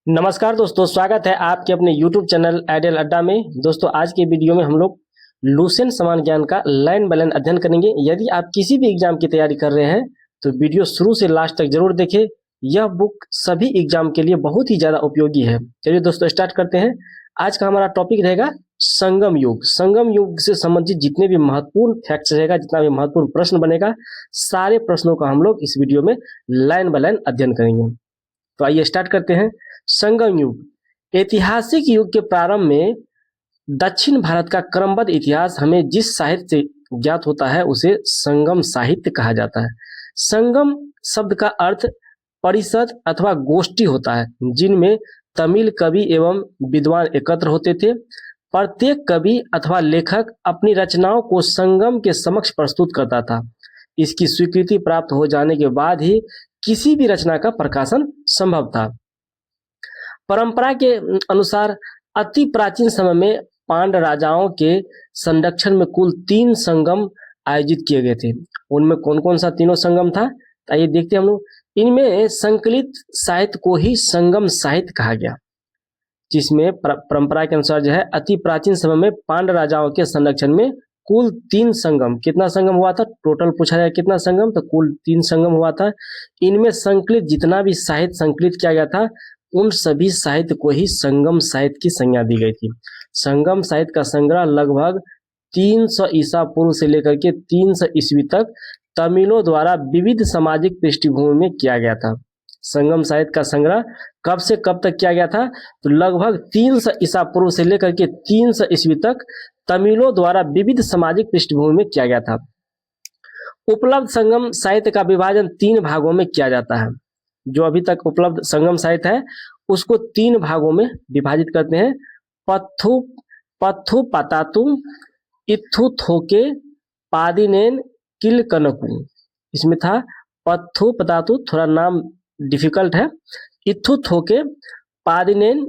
नमस्कार दोस्तों, स्वागत है आपके अपने YouTube चैनल आइडियल अड्डा में। दोस्तों, आज के वीडियो में हम लोग लुसेंट समान ज्ञान का लाइन बाय लाइन अध्ययन करेंगे। यदि आप किसी भी एग्जाम की तैयारी कर रहे हैं तो वीडियो शुरू से लास्ट तक जरूर देखें। यह बुक सभी एग्जाम के लिए बहुत ही ज़्यादा उपयोगी है। चलिए दोस्तों, स्टार्ट करते हैं। आज का हमारा टॉपिक रहेगा संगम युग। संगम युग से संबंधित जितने भी महत्वपूर्ण फैक्ट्स रहेगा, जितना भी महत्वपूर्ण प्रश्न बनेगा, सारे प्रश्नों का हम लोग इस वीडियो में लाइन बाय लाइन अध्ययन करेंगे। तो आइए स्टार्ट करते हैं। संगम युग। ऐतिहासिक युग के प्रारंभ में दक्षिण भारत का क्रमबद्ध इतिहास हमें जिस साहित्य से ज्ञात होता है उसे संगम साहित्य कहा जाता है। संगम शब्द का अर्थ परिषद अथवा गोष्ठी होता है, जिनमें तमिल कवि एवं विद्वान एकत्र होते थे। प्रत्येक कवि अथवा लेखक अपनी रचनाओं को संगम के समक्ष प्रस्तुत करता था। इसकी स्वीकृति प्राप्त हो जाने के बाद ही किसी भी रचना का प्रकाशन संभव था। परंपरा के अनुसार अति प्राचीन समय में पांड्य राजाओं के संरक्षण में कुल 3 संगम आयोजित किए गए थे। उनमें कौन कौन सा तीनों संगम था, आइए देखते हैं हम लोग। इनमें संकलित साहित्य को ही संगम साहित्य कहा गया, जिसमें परंपरा के अनुसार जो है अति प्राचीन समय में पांड्य राजाओं के संरक्षण में कुल 3 संगम। कितना संगम हुआ था, टोटल पूछा जाए कितना संगम, तो कुल 3 संगम हुआ था। इनमें संकलित जितना भी साहित्य संकलित किया गया था, उन सभी साहित्य को ही संगम साहित्य की संज्ञा दी गई थी। संगम साहित्य का संग्रह लगभग 300 ईसा पूर्व से लेकर के 300 ईस्वी तक तमिलों द्वारा विविध सामाजिक पृष्ठभूमि में किया गया था। संगम साहित्य का संग्रह कब से कब तक किया गया था, तो लगभग 300 ईसा पूर्व से लेकर के 300 ईस्वी तक तमिलों द्वारा विविध सामाजिक पृष्ठभूमि में किया गया था। उपलब्ध संगम साहित्य का विभाजन 3 भागों में किया जाता है। जो अभी तक उपलब्ध संगम साहित्य है उसको 3 भागों में विभाजित करते हैं। पत्थु पतातु इत्थु थोके पादिनेन किलकनकु। इसमें था पत्थु पतातु, थोड़ा नाम डिफिकल्ट है। इत्थु थोके पादिनेन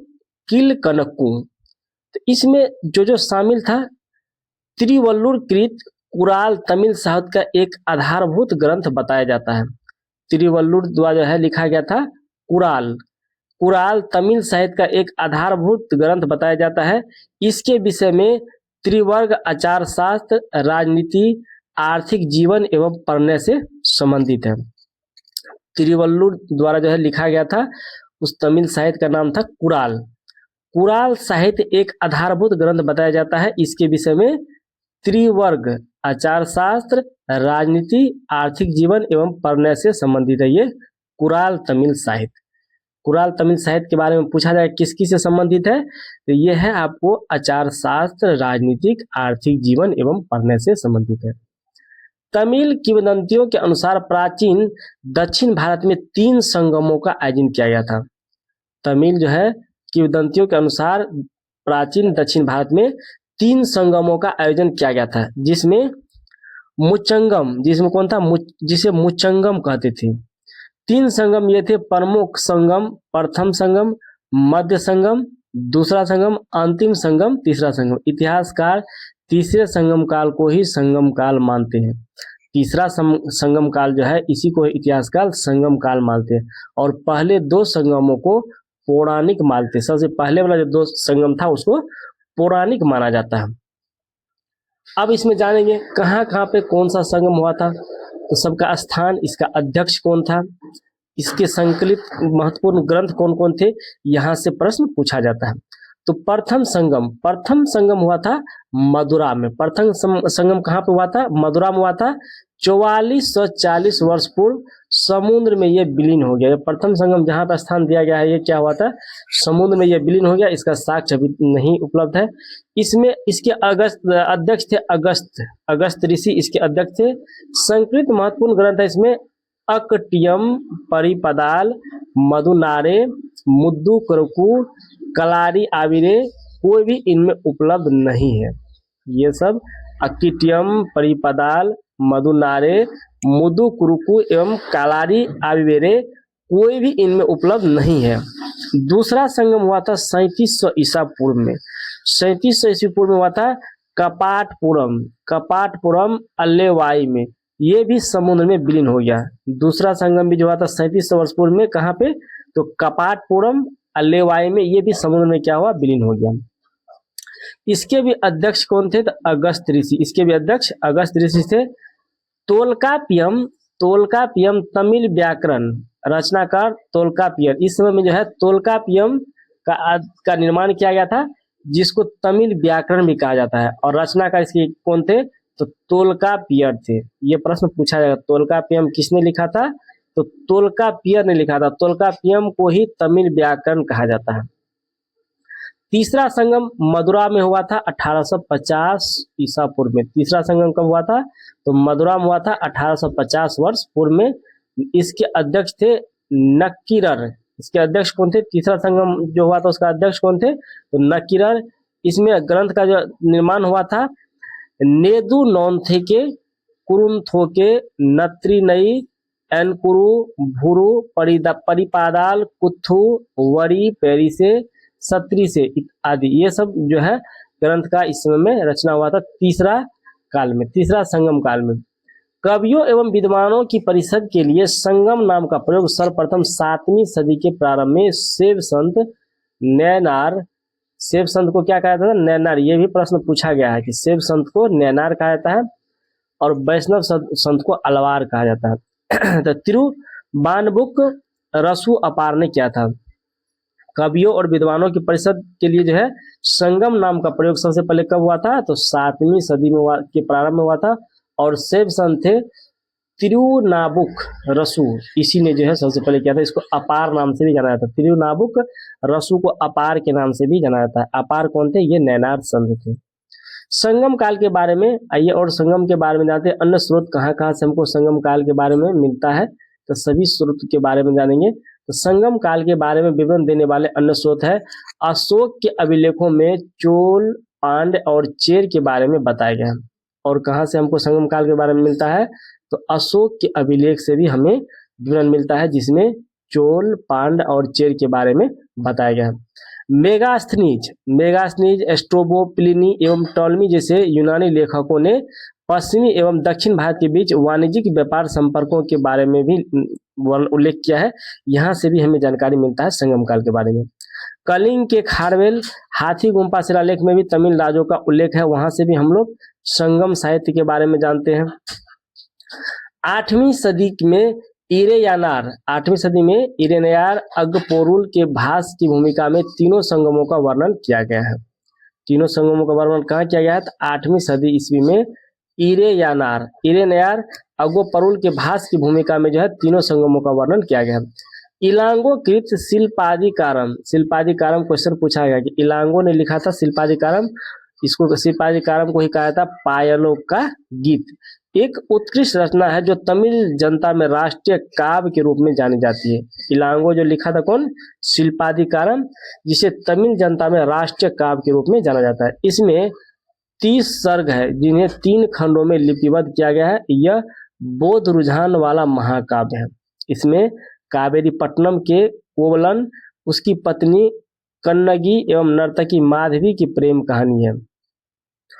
किलकनकु। तो इसमें जो शामिल था, तिरुवल्लुर कृत कुराल तमिल साहित्य का एक आधारभूत ग्रंथ बताया जाता है। तिरुवल्लुर द्वारा जो है लिखा गया था कुराल तमिल साहित्य का एक आधारभूत ग्रंथ बताया जाता है। इसके विषय में त्रिवर्ग आचार शास्त्र, राजनीति, आर्थिक जीवन एवं प्रणय से संबंधित है। तिरुवल्लुर द्वारा जो है लिखा गया था, उस तमिल साहित्य का नाम था कुराल साहित्य एक आधारभूत ग्रंथ बताया जाता है। इसके विषय में त्रिवर्ग आचार शास्त्र, राजनीति, आर्थिक जीवन एवं प्रणय से संबंधित है ये कुराल तमिल साहित्य। कुराल तमिल साहित्य के बारे में पूछा जाए किसकी से संबंधित है, तो ये है आपको आचार शास्त्र, राजनीतिक, आर्थिक जीवन एवं प्रणय से संबंधित है। तमिल किंवदंतियों के अनुसार प्राचीन दक्षिण भारत में 3 संगमों का आयोजन किया गया था। तमिल जो है किंवदंतियों के अनुसार प्राचीन दक्षिण भारत में 3 संगमों का आयोजन किया गया था, जिसमें मुचंगम, जिसमें कौन था, जिसे मुचंगम कहते थे। 3 संगम ये थे, प्रमुख संगम, प्रथम संगम, मध्य संगम, दूसरा संगम, अंतिम संगम, तीसरा संगम। इतिहासकार तीसरे संगम काल को ही संगम काल मानते हैं। तीसरा संगम काल जो है इसी को इतिहासकाल संगम काल मानते हैं, और पहले 2 संगमों को पौराणिक मानते हैं। सबसे पहले वाला जो 2 संगम था उसको पौराणिक माना जाता है। अब इसमें जानेंगे कहाँ कहाँ पे कौन सा संगम हुआ था, तो सबका स्थान, इसका अध्यक्ष कौन था, इसके संकलित महत्वपूर्ण ग्रंथ कौन कौन थे, यहाँ से प्रश्न पूछा जाता है। तो प्रथम संगम हुआ था मदुरा में। प्रथम संगम कहाँ पे हुआ था, मदुरा में हुआ था। 4440 वर्ष पूर्व समुद्र में ये विलीन हो गया। प्रथम संगम जहाँ पर स्थान दिया गया है, ये क्या हुआ था, समुद्र में ये विलीन हो गया। इसका साक्ष्य अभी नहीं उपलब्ध है। इसमें इसके अध्यक्ष थे अगस्त ऋषि, इसके अध्यक्ष थे। संस्कृत महत्वपूर्ण ग्रंथ है इसमें अकटियम, परिपदाल, मधुनारे, मुद्दु कुरकु, कलारी आविरे, कोई भी इनमें उपलब्ध नहीं है। ये सब अकिटियम, परिपदाल, मधुनारे, मुदु कुरुकु एवं कालारी आविवेरे, कोई भी इनमें उपलब्ध नहीं है। दूसरा संगम हुआ था 3700 ईसा पूर्व में। 3700 ईसा पूर्व में हुआ था कपाटपुरम अल्लेवाई में। ये भी समुद्र में विलीन हो गया। दूसरा संगम भी जो हुआ था 3700 वर्ष पूर्व में, कहाँ पे, तो कपाटपुरम अल्लेवाई में, ये भी समुद्र में क्या हुआ, विलीन हो गया। इसके भी अध्यक्ष कौन थे, तो अगस्त ऋषि, इसके भी अध्यक्ष अगस्त ऋषि थे। तोल्कापियम, तोल्कापियम तमिल व्याकरण रचनाकार तोल्कापियम, इस समय में जो है तोल्कापियम का निर्माण किया गया था, जिसको तमिल व्याकरण भी कहा जाता है, और रचनाकार इसके कौन थे, तो तोल्कापियर थे। ये प्रश्न पूछा जाएगा, तोल्कापियम किसने लिखा था, तो तोल्कापियर ने लिखा था। तोल्कापियम को ही तमिल व्याकरण कहा जाता है। तीसरा संगम मदुरा में हुआ था 1850 ईसा पूर्व में। तीसरा संगम कब हुआ था, तो मदुरा में हुआ था 1850 वर्ष पूर्व में। इसके अध्यक्ष थे नक्कीरर, इसके अध्यक्ष कौन थे, तीसरा संगम जो हुआ था उसका अध्यक्ष कौन थे, तो नक्कीरर। इसमें ग्रंथ का जो निर्माण हुआ था नेदु नौन्थेके कुरुंथोके नत्रिनई एनकुरु भुरु परिपादाल कुथु वरी पेरिसे सत्री से आदि, ये सब जो है ग्रंथ का इस समय में रचना हुआ था तीसरा काल में, तीसरा संगम काल में। कवियों एवं विद्वानों की परिषद के लिए संगम नाम का प्रयोग सर्वप्रथम 7वीं सदी के प्रारंभ में शिव संत नैनार, शिव संत को क्या कहा जाता है, नैनार। ये भी प्रश्न पूछा गया है कि शिव संत को नैनार कहा जाता है और वैष्णव संत को अलवार कहा जाता है। तो तिरुबानबुक रसु अपार ने क्या था, कवियों और विद्वानों की परिषद के लिए जो है संगम नाम का प्रयोग सबसे पहले कब हुआ था, तो 7वीं सदी में के प्रारंभ में हुआ था, और शिव संत थे तिरुनाबुक रसु, इसी ने जो है सबसे पहले किया था। इसको अपार नाम से भी जाना जाता है, तिरुनाबुक रसु को अपार के नाम से भी जाना जाता है। अपार कौन थे, ये नैनार संत थे। संगम काल के बारे में आइए और संगम के बारे में जानते हैं। अन्य स्रोत कहाँ कहाँ से हमको संगम काल के बारे में मिलता है, तो सभी स्रोत के बारे में जानेंगे। तो संगम काल के बारे में विवरण देने वाले अन्य स्रोत है, अशोक के अभिलेखों में चोल पांड्य और चेर के बारे में बताया गया है। और कहाँ से हमको संगम काल के बारे में मिलता है, तो अशोक के अभिलेख से भी हमें विवरण मिलता है, जिसमें चोल पांड्य और चेर के बारे में बताया गया है। मेगास्थनीज स्ट्रोबो प्लिनी एवं टॉलमी जैसे यूनानी लेखकों ने पश्चिमी एवं दक्षिण भारत के बीच वाणिज्यिक व्यापार संपर्कों के बारे में भी उल्लेख किया है। यहाँ से भी हमें जानकारी मिलता है संगम काल के बारे में। कलिंग के खारवेल हाथी गुम्फा शिलालेख में भी तमिल राजों का उल्लेख है, वहां से भी हम लोग संगम साहित्य के बारे में जानते हैं। 8वीं सदी में इरेयानार, 8वीं सदी में इरेनयार अग्गपोरुल के भास की भूमिका में तीनों संगमों का वर्णन किया गया है। तीनों संगमों का वर्णन कहाँ किया गया है, तो 8वीं सदी ईस्वी में इरेनयार अग्गपोरुल के भास की भूमिका में जो है तीनों संगमों का वर्णन किया गया है। इलांगोकृत शिल्पादिकारम, शिल्पादिकारम क्वेश्चन पूछा गया कि इलांगो ने लिखा था शिल्पादिकारम, इसको शिल्पादिकारम को ही कहा था पायलों का गीत। एक उत्कृष्ट रचना है जो तमिल जनता में राष्ट्रीय काव्य के रूप में जानी जाती है। इलांगो जो लिखा था कौन, शिल्पादिकारम, जिसे तमिल जनता में राष्ट्रीय काव्य के रूप में जाना जाता है। इसमें 30 सर्ग है जिन्हें 3 खंडों में लिपिबद्ध किया गया है। यह बौद्ध रुझान वाला महाकाव्य है। इसमें कावेरी पट्टनम के कोवलन, उसकी पत्नी कन्नगी एवं नर्तकी माधवी की प्रेम कहानी है।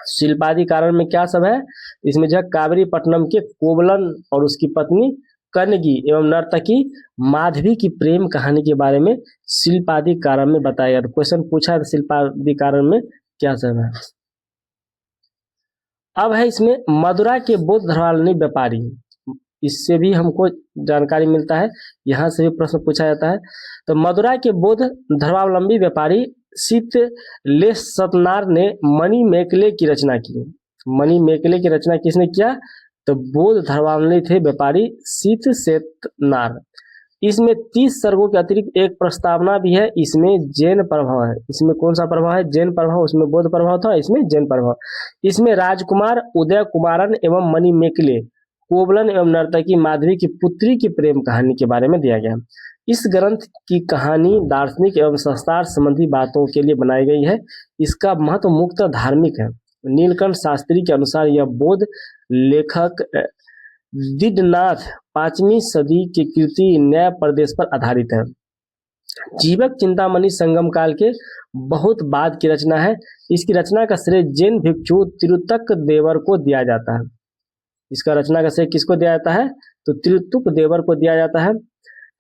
शिल्पादिकारम में क्या सब है, इसमें जो है कावेरी पट्टनम के कोवलन और उसकी पत्नी कन्नगी एवं नर्तकी माधवी की प्रेम कहानी के बारे में शिल्पादिकारम में बताया गया। क्वेश्चन पूछा है शिल्पादिकारम में क्या सब है। अब है इसमें मदुरा के बौद्ध धर्मावलंबी व्यापारी, इससे भी हमको जानकारी मिलता है, यहाँ से भी प्रश्न पूछा जाता है। तो मदुरा के बौद्ध धर्मावलंबी व्यापारी शीतलेशनार ने मणि मेकले की रचना की। मणि मेकले की रचना किसने किया, तो बौद्ध धर्मावलंबी थे व्यापारी शीतलेशनार। इसमें 30 सर्गों के अतिरिक्त एक प्रस्तावना भी है, इसमें जैन प्रभाव है। इसमें कौन सा प्रभाव है, जैन प्रभाव, उसमें बौद्ध प्रभाव था, इसमें जैन प्रभाव। इसमें राजकुमार उदय कुमारन एवं मणि मेकले कोवलन एवं नर्तकी माधवी की पुत्री की प्रेम कहानी के बारे में दिया गया। इस ग्रंथ की कहानी दार्शनिक एवं संस्कार संबंधी बातों के लिए बनाई गई है। इसका महत्व मुक्त धार्मिक है। नीलकंठ शास्त्री के अनुसार यह बौद्ध लेखक दिडनाथ 5वीं सदी की कृति न्याय प्रदेश पर आधारित है। जीवक चिंतामणि संगम काल के बहुत बाद की रचना है। इसकी रचना का श्रेय जैन भिक्षु तिरुतक देवर को दिया जाता है। इसका रचना का श्रेय किसको दिया जाता है, तो तिरुतुक देवर को दिया जाता है।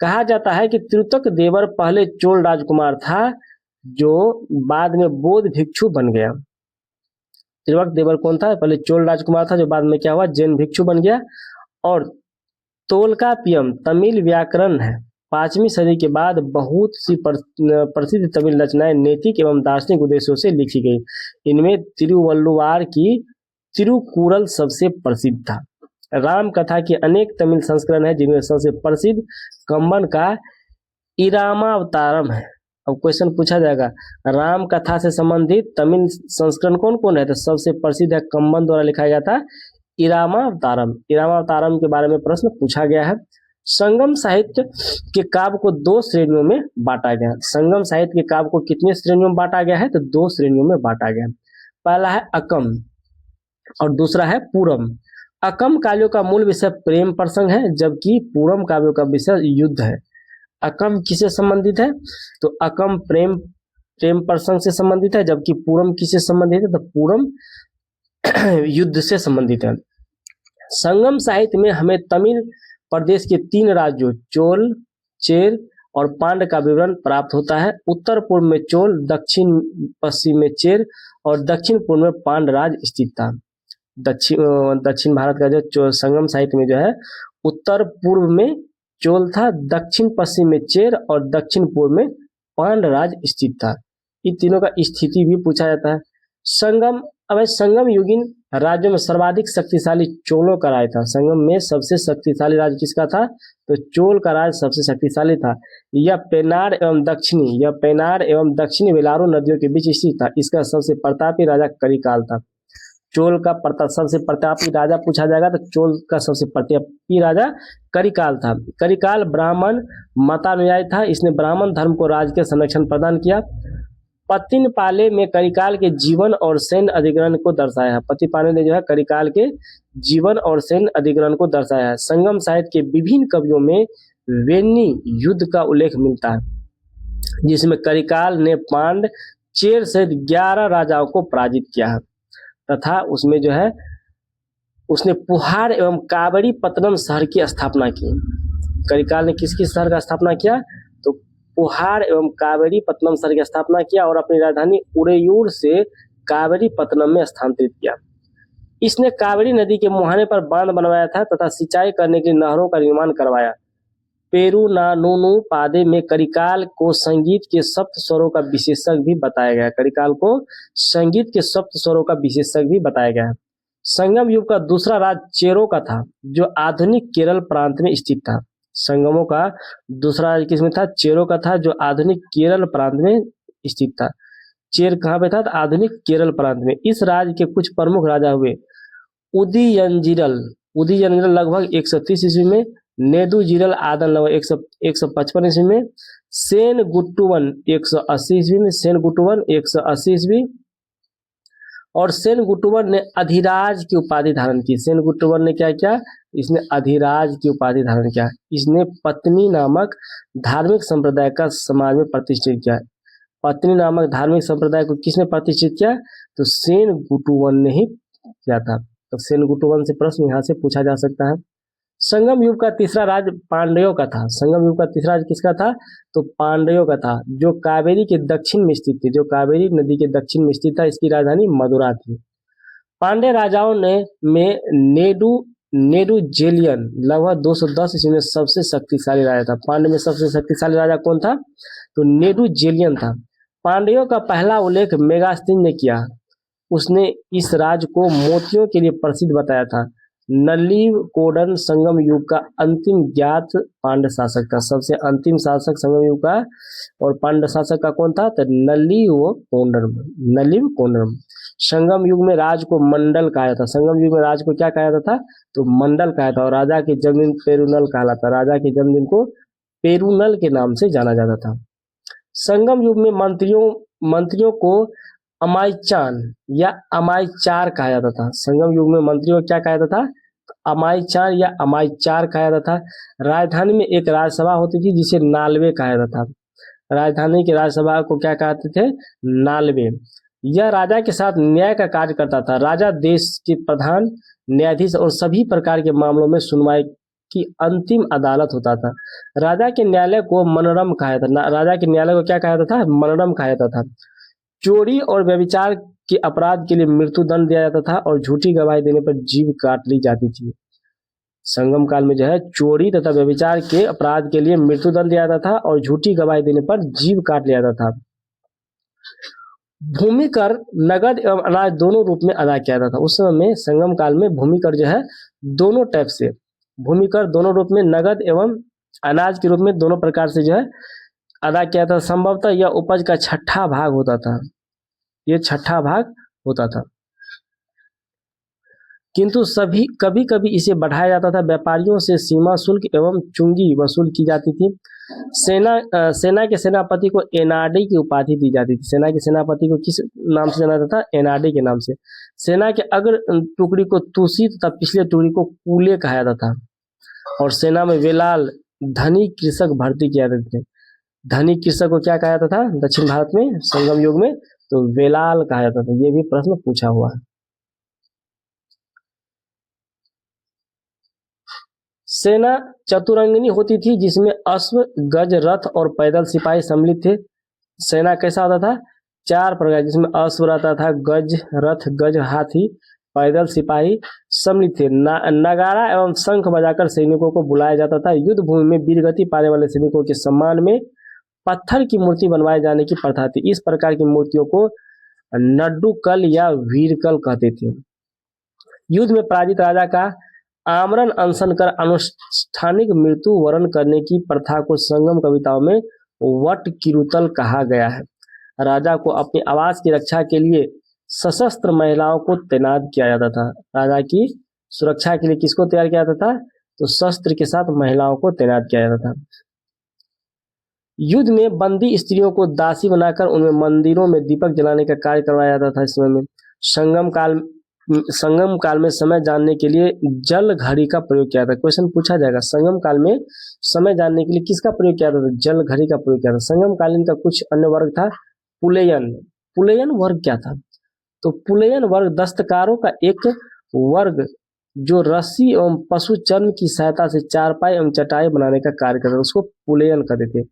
कहा जाता है कि त्रितक देवर पहले चोल राजकुमार था जो बाद में बौद्ध भिक्षु बन गया। त्रिवक देवर कौन था? पहले चोल राजकुमार था जो बाद में क्या हुआ? जैन भिक्षु बन गया। और तोल्कापियम तमिल व्याकरण है। 5वीं सदी के बाद बहुत सी प्रसिद्ध तमिल रचनाएं नैतिक एवं दार्शनिक उद्देश्यों से लिखी गई। इनमें तिरुवल्लुवार की तिरुकुरल सबसे प्रसिद्ध था। राम कथा के अनेक तमिल संस्करण है जिनमें सबसे प्रसिद्ध कंबन का इरामावतारम है। अब क्वेश्चन पूछा जाएगा राम कथा से संबंधित तमिल संस्करण कौन कौन है? तो सबसे प्रसिद्ध है कंबन द्वारा लिखा गया था इरामावतारम। इरामावतारम के बारे में प्रश्न पूछा गया है। संगम साहित्य के काव्य को 2 श्रेणियों में बांटा गया। संगम साहित्य के काव्य को कितनी श्रेणियों में बांटा गया है? तो 2 श्रेणियों में बांटा गया। पहला है अकम और दूसरा है पूरम। अकम काव्यों का मूल विषय प्रेम प्रसंग है जबकि पूरम काव्यों का विषय युद्ध है। अकम किससे संबंधित है? तो अकम प्रेम प्रसंग से संबंधित है जबकि पूरम किससे संबंधित है? तो पूरम युद्ध से संबंधित है। संगम साहित्य में हमें तमिल प्रदेश के 3 राज्यों चोल, चेर और पांड का विवरण प्राप्त होता है। उत्तर पूर्व में चोल, दक्षिण पश्चिम में चेर और दक्षिण पूर्व में पांड राज स्थित था। दक्षिण भारत का जो संगम साहित्य में जो है उत्तर पूर्व में चोल था, दक्षिण पश्चिम में चेर और दक्षिण पूर्व में पांड राज स्थित था। इन तीनों का स्थिति भी पूछा जाता है। संगम युगीन राज्यों में सर्वाधिक शक्तिशाली चोलों का राज था। संगम में सबसे शक्तिशाली राज्य किसका था? तो चोल का राज सबसे शक्तिशाली था। यह पेनार एवं दक्षिणी वेलारो नदियों के बीच स्थित था। इसका सबसे प्रतापी राजा करिकाल था। चोल का सबसे प्रतापी राजा पूछा जाएगा तो चोल का सबसे प्रतापी राजा करिकाल था। करिकाल ब्राह्मण मतानुयायी था। इसने ब्राह्मण धर्म को राज्य के संरक्षण प्रदान किया। पत्तिनपाले में करिकाल के जीवन और सैन्य अधिग्रहण को दर्शाया है। पत्तिनपाले ने जो है करिकाल के जीवन और सैन्य अधिग्रहण को दर्शाया है। संगम साहित्य के विभिन्न कवियों में वेन्नी युद्ध का उल्लेख मिलता है जिसमें करिकाल ने पांड, चेर सहित 11 राजाओं को पराजित किया है तथा उसमें जो है उसने पुहार एवं काबड़ी पत्तनम शहर की स्थापना की। करिकाल ने किसकी शहर का स्थापना किया? तो पुहार एवं काबड़ी पत्तनम शहर की स्थापना किया और अपनी राजधानी उरेयूर से काबड़ी पत्तनम में स्थानांतरित किया। इसने काबड़ी नदी के मुहाने पर बांध बनवाया था तथा सिंचाई करने के लिए नहरों का निर्माण करवाया। पेरुनानुनु पादे में करिकाल को संगीत के सप्त स्वरों का विशेषज्ञ भी बताया गया। करिकाल को संगीत के सप्त स्वरों का विशेषज्ञ भी बताया गया है। संगम युग का दूसरा राज्य चेरों का था जो आधुनिक केरल प्रांत में स्थित था। संगमों का दूसरा राज्य किसमें था? चेरों का था जो आधुनिक केरल प्रांत में स्थित था। चेर कहाँ पे था? तो आधुनिक केरल प्रांत में। इस राज्य के कुछ प्रमुख राजा हुए उदयनजिरल लगभग 130 ईस्वी में, नेदुजिरल आदन लगभग 155 ईस्वी में, सेन गुट्टुवन 180 ईस्वी में, और सेन गुट्टुवन ने अधिराज की उपाधि धारण की। सेन गुट्टुवन ने क्या किया? इसने अधिराज की उपाधि धारण किया। इसने पत्नी नामक धार्मिक संप्रदाय का समाज में प्रतिष्ठित किया। पत्नी नामक धार्मिक संप्रदाय को किसने प्रतिष्ठित किया? तो सेन गुट्टुवन ने ही किया था। तो सेन गुट्टुवन से प्रश्न यहाँ से पूछा जा सकता है। संगम युग का तीसरा राज्य पांड्यों का था। संगम युग का तीसरा राज्य किसका था? तो पांड्यों का था जो कावेरी के दक्षिण में स्थित थी, जो कावेरी नदी के दक्षिण में स्थित था। इसकी राजधानी मदुरा थी। पांड्य राजाओं में नेडुजेलियन लगभग 210 ईस्वी में सबसे शक्तिशाली राजा था। पांड्य में सबसे शक्तिशाली राजा कौन था? तो नेडुजेलियन था। पांड्यों का पहला उल्लेख मेगास्थनीज ने किया। उसने इस राज्य को मोतियों के लिए प्रसिद्ध बताया था। नलिवकोडन संगम युग का अंतिम ज्ञात पांड्य शासक था। सबसे अंतिम शासक संगम युग का और पांड्य शासक का कौन था? तो नलिवकोडन। संगम युग में राज को मंडल कहा जाता। संगम युग में राज को क्या कहा जाता था? तो मंडल कहा था। और राजा के जन्मदिन पेरुनल कहलाता। राजा के जन्मदिन को पेरुनल के नाम से जाना जाता था। संगम युग में मंत्रियों को अमाईचान या अमाईचार कहा जाता था। संगम युग में मंत्रियों को क्या कहा जाता था? अमाईचार या अमाईचार कहा जाता था। राजधानी में एक राज्यसभा होती थी जिसे नालवे कहा जाता था। राजधानी की राज्यसभा को क्या कहते थे? नालवे। यह राजा के साथ न्याय का कार्य करता था। राजा देश के प्रधान न्यायाधीश और सभी प्रकार के मामलों में सुनवाई की अंतिम अदालत होता था। राजा के न्यायालय को मनोरम कहा जाता था। राजा के न्यायालय को क्या कहा जाता था? मनोरम कहा जाता था। चोरी और व्यभिचार के अपराध के लिए मृत्यु दंड दिया जाता था और झूठी गवाही देने पर जीभ काट ली जाती थी। संगम काल में जो है चोरी तथा व्यभिचार के अपराध के लिए मृत्यु दंड दिया जाता था और झूठी गवाही देने पर जीभ काट लिया जाता था। भूमि कर नगद एवं अनाज दोनों रूप में अदा किया जाता था। उस समय में संगम काल में भूमि कर जो है दोनों टाइप से, भूमि कर दोनों रूप में, नगद एवं अनाज के रूप में दोनों प्रकार से जो है अदा किया था। संभवतः यह उपज का छठा भाग होता था, ये छठा भाग होता था, किंतु सभी कभी कभी इसे बढ़ाया जाता था। व्यापारियों से सीमा शुल्क एवं चुंगी वसूल की जाती थी। सेना के सेनापति को एनाडी की उपाधि दी जाती थी। सेना के सेनापति को किस नाम से जाना जाता था? एनाडी के नाम से। सेना के अग्र टुकड़ी को तुसी तथा पिछले टुकड़ी को कूले कहा जाता था। और सेना में वेलाल धनी कृषक भर्ती किया जाते थे। धनी कृषक को क्या कहा जाता था दक्षिण भारत में संगम युग में? तो वेलाल कहा जाता था। ये भी प्रश्न पूछा हुआ है। सेना चतुरंगिनी होती थी जिसमें अश्व, गज, रथ और पैदल सिपाही सम्मिलित थे। सेना कैसा होता था? चार प्रकार, जिसमें अश्व रहता था, गज, रथ, गज, हाथी, पैदल सिपाही सम्मिलित थे। नगाड़ा एवं शंख बजाकर सैनिकों को बुलाया जाता था। युद्ध भूमि में वीरगति पाने वाले सैनिकों के सम्मान में पत्थर की मूर्ति बनवाए जाने की प्रथा थी। इस प्रकार की मूर्तियों को नड्डुकल या वीरकल कहते थे। युद्ध में पराजित राजा का आमरण अनशन कर अनुष्ठानिक मृत्यु वरण करने की प्रथा को संगम कविताओं में वट किरुतल कहा गया है। राजा को अपनी आवास की रक्षा के लिए सशस्त्र महिलाओं को तैनात किया जाता था। राजा की सुरक्षा के लिए किसको तैयार किया जाता था? तो शस्त्र के साथ महिलाओं को तैनात किया जाता था। युद्ध में बंदी स्त्रियों को दासी बनाकर उनमें मंदिरों में दीपक जलाने का कार्य करवाया जाता था। इस समय में संगम काल में समय जानने के लिए जल घड़ी का प्रयोग किया था। क्वेश्चन पूछा जाएगा, संगम काल में समय जानने के लिए किसका प्रयोग किया था? जल घड़ी का प्रयोग किया था। संगम कालीन का कुछ अन्य वर्ग था। पुलेयन। पुलेयन वर्ग क्या था? तो पुलेयन वर्ग दस्तकारों का एक वर्ग जो रस्सी एवं पशु चर्म की सहायता से चारपाई एवं चटाई बनाने का कार्य करता था, उसको पुलेयन कहते थे।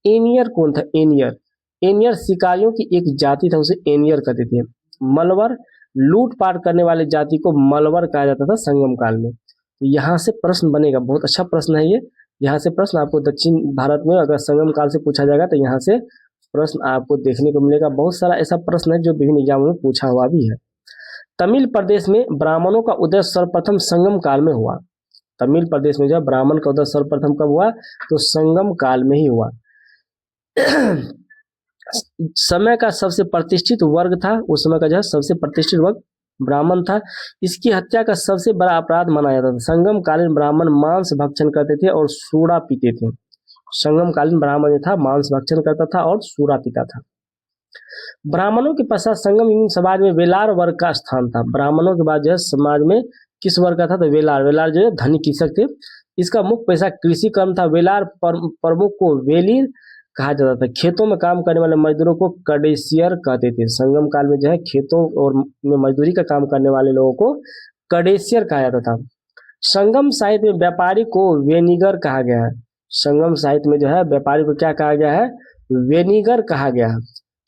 एनियर कौन था? एनियर। एनियर शिकारियों की एक जाति था, उसे एनियर कहते थे। मलवर लूटपाट करने वाली जाति को मलवर कहा जाता था संगम काल में। तो यहाँ से प्रश्न बनेगा, बहुत अच्छा प्रश्न है ये। यहाँ से प्रश्न आपको दक्षिण भारत में अगर संगम काल से पूछा जाएगा तो यहाँ से प्रश्न आपको देखने को मिलेगा। बहुत सारा ऐसा प्रश्न है जो विभिन्न एग्जामों में पूछा हुआ भी है। तमिल प्रदेश में ब्राह्मणों का उदय सर्वप्रथम संगम काल में हुआ। तमिल प्रदेश में जो ब्राह्मण का उदय सर्वप्रथम कब हुआ? तो संगम काल में ही हुआ। समय का सबसे प्रतिष्ठित वर्ग था, उस समय का जो है सबसे प्रतिष्ठित वर्ग ब्राह्मण था। इसकी हत्या का सबसे बड़ा अपराध माना जाता था। संगम कालीन ब्राह्मण मांस भक्षण करते थे और सूड़ा पीते थे। संगम कालीन ब्राह्मण जो था मांस भक्षण करता था और सूड़ा पीता था। ब्राह्मणों के पश्चात संगम युग समाज में वेलार वर्ग का स्थान था। ब्राह्मणों के बाद जो है समाज में किस वर्ग का था? तो वेलार। वेलार जो है धनी कृषक थे। इसका मुख्य पेशा कृषि कर्म था। वेलार प्रमुख को वेलीर कहा जाता था। खेतों में काम करने वाले मजदूरों को कडेसियर कहते थे। संगम काल में जो है खेतों और में मजदूरी का काम करने वाले लोगों को कडेसियर कहा जाता था। संगम साहित्य में व्यापारी को वेनिगर कहा गया है। संगम साहित्य में जो है व्यापारी को क्या कहा गया है? वेनिगर कहा गया है।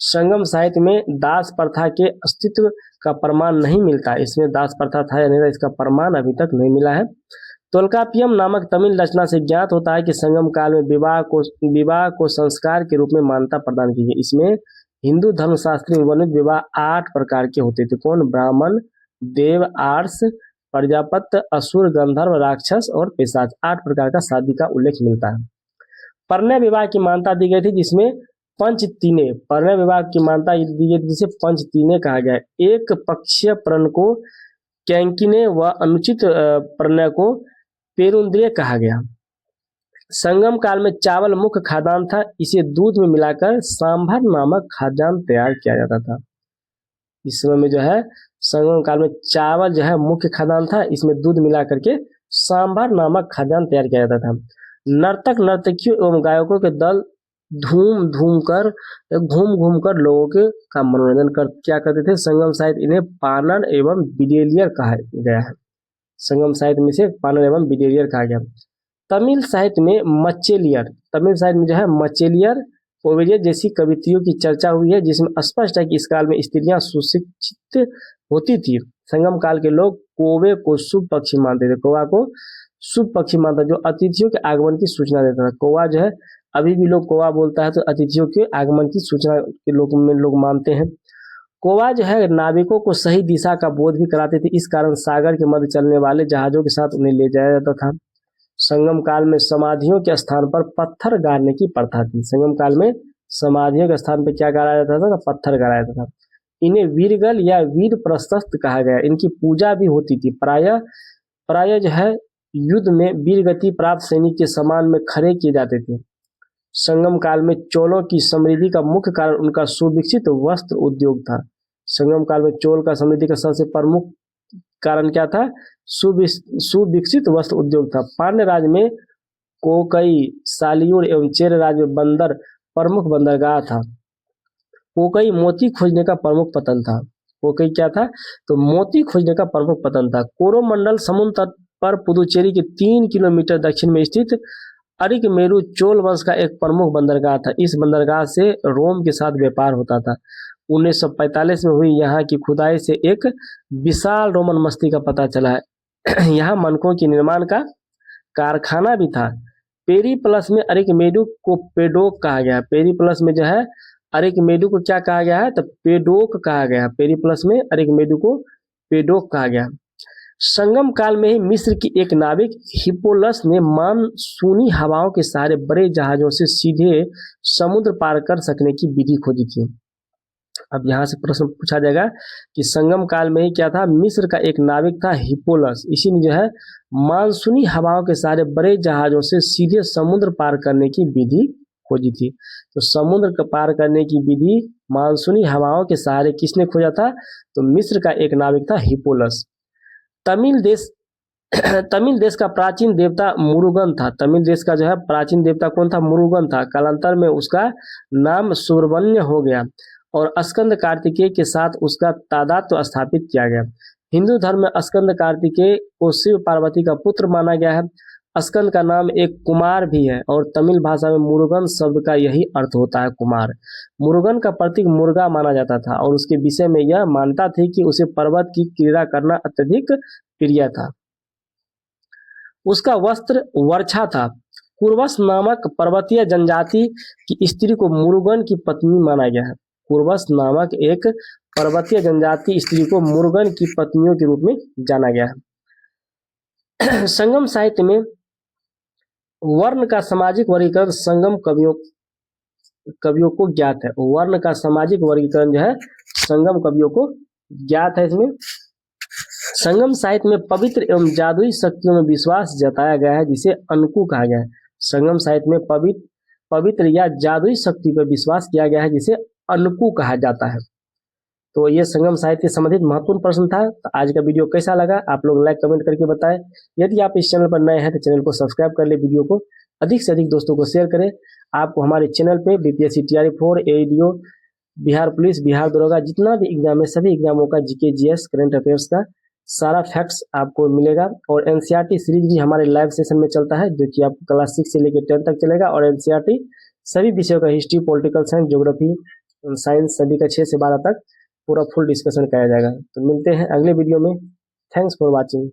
संगम साहित्य में दास प्रथा के अस्तित्व का प्रमाण नहीं मिलता। इसमें दास प्रथा था या नहीं, इसका प्रमाण अभी तक नहीं मिला है। तोल्कापियम नामक तमिल रचना से ज्ञात होता है कि संगम काल में विवाह को संस्कार के रूप में मान्यता प्रदान की गई। इसमें हिंदू धर्मशास्त्र में वर्णित विवाह 8 प्रकार के होते थे। कौन? ब्राह्मण, देव, आर्ष, प्रजापत्य, असुर, गंधर्व, राक्षस और पिशाच। 8 प्रकार का शादी का उल्लेख मिलता है। परिणय विवाह की मान्यता दी गई थी जिसमें पंचतीने। परिणय विवाह की मान्यता दी गई थी जिसे पंचतीने कहा गया। एक पक्षीय प्रण को कैंकिने व अनुचित प्रणय को पेरुंद्रिय कहा गया। संगम काल में चावल मुख्य खाद्यान्न था। इसे दूध में मिलाकर सांभर नामक खाद्यान्न तैयार किया जाता था। इस समय में जो है संगम काल में चावल जो है मुख्य खाद्यान्न था, इसमें दूध मिला करके सांभर नामक खाद्यान्न तैयार किया जाता था। नर्तक नर्तकियों एवं गायकों के दल घूम घूम कर लोगों के का मनोरंजन क्या करते थे? संगम साहित्य इन्हें पानर एवं बिडेलियर कहा गया है। संगम साहित्य में से पानर एवं बिडेलियर कहा गया। तमिल साहित्य में मच्चेलियर, तमिल साहित्य में जो है मच्चेलियर ओविडियस जैसी कवित्रियों की चर्चा हुई है, जिसमें स्पष्ट है कि इस काल में स्त्रियां सुशिक्षित होती थी। संगम काल के लोग कौवे को शुभ पक्षी मानते थे, कौवा को शुभ पक्षी मानता, जो अतिथियों के आगमन की सूचना देता था। कौवा जो है अभी भी लोग कौवा बोलता है, तो अतिथियों के आगमन की सूचना के लोग मानते हैं। कौवा जो है नाविकों को सही दिशा का बोध भी कराते थे, इस कारण सागर के मध्य चलने वाले जहाजों के साथ उन्हें ले जाया जाता था। संगम काल में समाधियों के स्थान पर पत्थर गाड़ने की प्रथा थी। संगम काल में समाधियों के स्थान पर क्या गाड़ा जाता था? पत्थर गाड़ा जाता था। इन्हें वीरगल या वीर प्रशस्त कहा गया। इनकी पूजा भी होती थी। प्राय जो है युद्ध में वीरगति प्राप्त सैनिक के सम्मान में खड़े किए जाते थे। संगम काल में चोलों की समृद्धि का मुख्य कारण उनका सुविकसित वस्त्र उद्योग था। संगम काल में चोल का समृद्धि का सबसे प्रमुख कारण क्या था? सुविकसित वस्त्र उद्योग था। पांड्य राज में कोकई, सालियूर एवं चेर राज में बंदर प्रमुख बंदरगाह था। कोकई मोती खोजने का प्रमुख पतन था। कोकई क्या था? तो मोती खोजने का प्रमुख पतन था। कोरोमंडल समुद्र तट पर पुदुचेरी के 3 किलोमीटर दक्षिण में स्थित अरिकमेरु चोल वंश का एक प्रमुख बंदरगाह था। इस बंदरगाह से रोम के साथ व्यापार होता था। 1945 में हुई यहाँ की खुदाई से एक विशाल रोमन बस्ती का पता चला है। यहाँ मनकों के निर्माण का कारखाना भी था। पेरीप्लस में अरिकमेडु को पेडोक कहा गया। पेरीप्लस में जो है अरिकमेडु को क्या कहा गया है? तो पेडोक कहा गया। पेरीप्लस में अरिकमेडु को पेडोक कहा गया। संगम काल में ही मिस्र की एक नाविक हिप्पोलस ने मानसूनी हवाओं के सहारे बड़े जहाजों से सीधे समुद्र पार कर सकने की विधि खोजी थी। अब यहाँ से प्रश्न पूछा जाएगा कि संगम काल में ही क्या था? मिस्र का एक नाविक था हिप्पोलस। इसी ने जो है मानसूनी हवाओं के सहारे बड़े जहाजों से सीधे समुद्र पार करने की विधि खोजी थी। तो समुद्र पार करने की विधि मानसूनी हवाओं के सहारे किसने खोजा था? तो मिस्र का एक नाविक था हिप्पोलस। तमिल देश का प्राचीन देवता मुरुगन था। तमिल देश का जो है प्राचीन देवता कौन था? मुरुगन था। कालांतर में उसका नाम सुब्रमण्य हो गया और स्कंद कार्तिकेय के साथ उसका तादात्म्य स्थापित किया गया। हिंदू धर्म में स्कंद कार्तिकेय को शिव पार्वती का पुत्र माना गया है। स्कंद का नाम एक कुमार भी है और तमिल भाषा में मुरुगन शब्द का यही अर्थ होता है, कुमार। मुरुगन का प्रतीक मुर्गा माना जाता था और उसके विषय में यह मान्यता थी कि उसे पर्वत की क्रीड़ा करना अत्यधिक प्रिय था। उसका वस्त्र वर्षा था। कुर्वस नामक पर्वतीय जनजाति की स्त्री को मुरुगन की पत्नी माना गया है। कुर्वस नामक एक पर्वतीय जनजाति स्त्री को मुरुगन की पत्नियों के रूप में जाना गया है। संगम साहित्य में वर्ण का सामाजिक वर्गीकरण संगम कवियों को ज्ञात है। वर्ण का सामाजिक वर्गीकरण जो है संगम कवियों को ज्ञात है। इसमें संगम साहित्य में पवित्र एवं जादुई शक्तियों में विश्वास जताया गया है, जिसे अनकु कहा गया है। संगम साहित्य में पवित्र या जादुई शक्ति पर विश्वास किया गया है, जिसे अनकु कहा जाता है। तो ये संगम साहित्य से संबंधित महत्वपूर्ण प्रश्न था। तो आज का वीडियो कैसा लगा आप लोग लाइक कमेंट करके बताएं। यदि आप इस चैनल पर नए हैं तो चैनल को सब्सक्राइब कर ले, वीडियो को अधिक से अधिक दोस्तों को शेयर करें। आपको हमारे चैनल पे BPSC TRE 4, ADO, Bihar police, Bihar दरोगा, जितना भी एग्जाम है सभी एग्जामों का जीके, जीएस, करंट अफेयर्स का सारा फैक्ट्स आपको मिलेगा। और एनसीईआरटी सीरीज भी हमारे लाइव सेशन में चलता है, जो कि आपको क्लास 6 से लेकर 10 तक चलेगा। और एनसीईआरटी सभी विषयों का history, political science, geography, science सभी का 6 से 12 तक पूरा फुल डिस्कशन कराया जाएगा। तो मिलते हैं अगले वीडियो में। Thanks for watching.